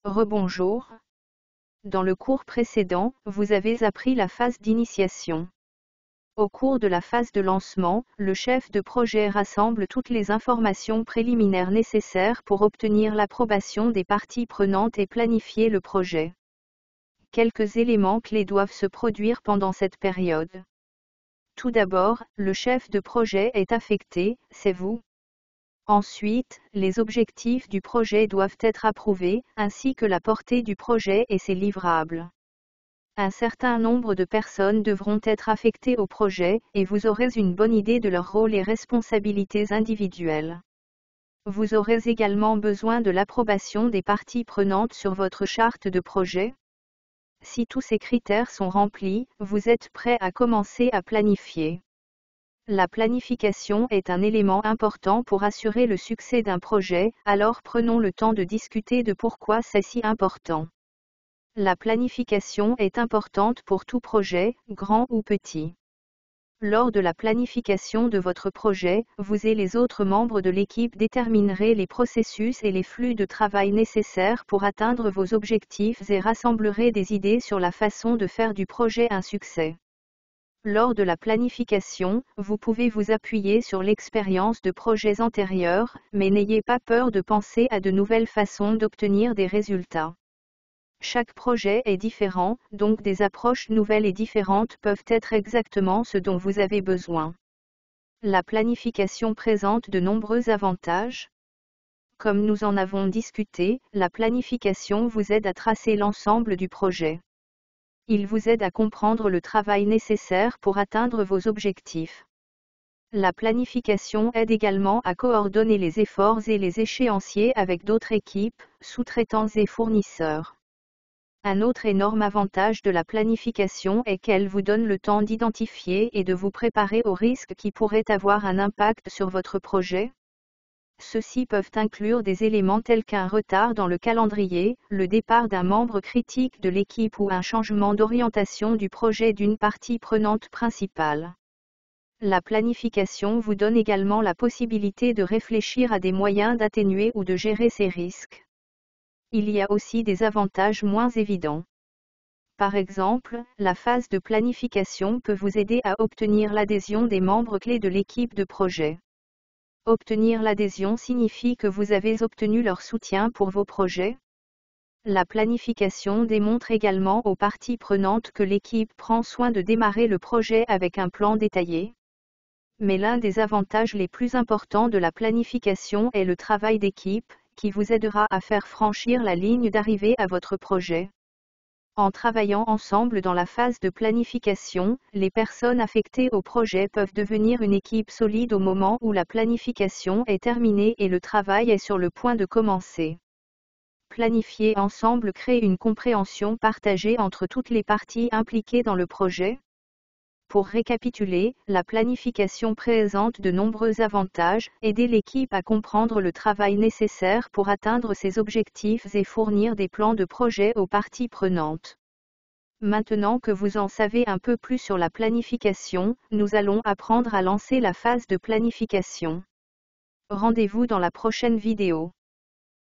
Rebonjour. Dans le cours précédent, vous avez appris la phase d'initiation. Au cours de la phase de lancement, le chef de projet rassemble toutes les informations préliminaires nécessaires pour obtenir l'approbation des parties prenantes et planifier le projet. Quelques éléments clés doivent se produire pendant cette période. Tout d'abord, le chef de projet est affecté, c'est vous. Ensuite, les objectifs du projet doivent être approuvés, ainsi que la portée du projet et ses livrables. Un certain nombre de personnes devront être affectées au projet, et vous aurez une bonne idée de leur rôle et responsabilités individuelles. Vous aurez également besoin de l'approbation des parties prenantes sur votre charte de projet. Si tous ces critères sont remplis, vous êtes prêt à commencer à planifier. La planification est un élément important pour assurer le succès d'un projet, alors prenons le temps de discuter de pourquoi c'est si important. La planification est importante pour tout projet, grand ou petit. Lors de la planification de votre projet, vous et les autres membres de l'équipe déterminerez les processus et les flux de travail nécessaires pour atteindre vos objectifs et rassemblerez des idées sur la façon de faire du projet un succès. Lors de la planification, vous pouvez vous appuyer sur l'expérience de projets antérieurs, mais n'ayez pas peur de penser à de nouvelles façons d'obtenir des résultats. Chaque projet est différent, donc des approches nouvelles et différentes peuvent être exactement ce dont vous avez besoin. La planification présente de nombreux avantages. Comme nous en avons discuté, la planification vous aide à tracer l'ensemble du projet. Il vous aide à comprendre le travail nécessaire pour atteindre vos objectifs. La planification aide également à coordonner les efforts et les échéanciers avec d'autres équipes, sous-traitants et fournisseurs. Un autre énorme avantage de la planification est qu'elle vous donne le temps d'identifier et de vous préparer aux risques qui pourraient avoir un impact sur votre projet. Ceux-ci peuvent inclure des éléments tels qu'un retard dans le calendrier, le départ d'un membre critique de l'équipe ou un changement d'orientation du projet d'une partie prenante principale. La planification vous donne également la possibilité de réfléchir à des moyens d'atténuer ou de gérer ces risques. Il y a aussi des avantages moins évidents. Par exemple, la phase de planification peut vous aider à obtenir l'adhésion des membres clés de l'équipe de projet. Obtenir l'adhésion signifie que vous avez obtenu leur soutien pour vos projets. La planification démontre également aux parties prenantes que l'équipe prend soin de démarrer le projet avec un plan détaillé. Mais l'un des avantages les plus importants de la planification est le travail d'équipe, qui vous aidera à faire franchir la ligne d'arrivée à votre projet. En travaillant ensemble dans la phase de planification, les personnes affectées au projet peuvent devenir une équipe solide au moment où la planification est terminée et le travail est sur le point de commencer. Planifier ensemble crée une compréhension partagée entre toutes les parties impliquées dans le projet. Pour récapituler, la planification présente de nombreux avantages, aider l'équipe à comprendre le travail nécessaire pour atteindre ses objectifs et fournir des plans de projet aux parties prenantes. Maintenant que vous en savez un peu plus sur la planification, nous allons apprendre à lancer la phase de planification. Rendez-vous dans la prochaine vidéo.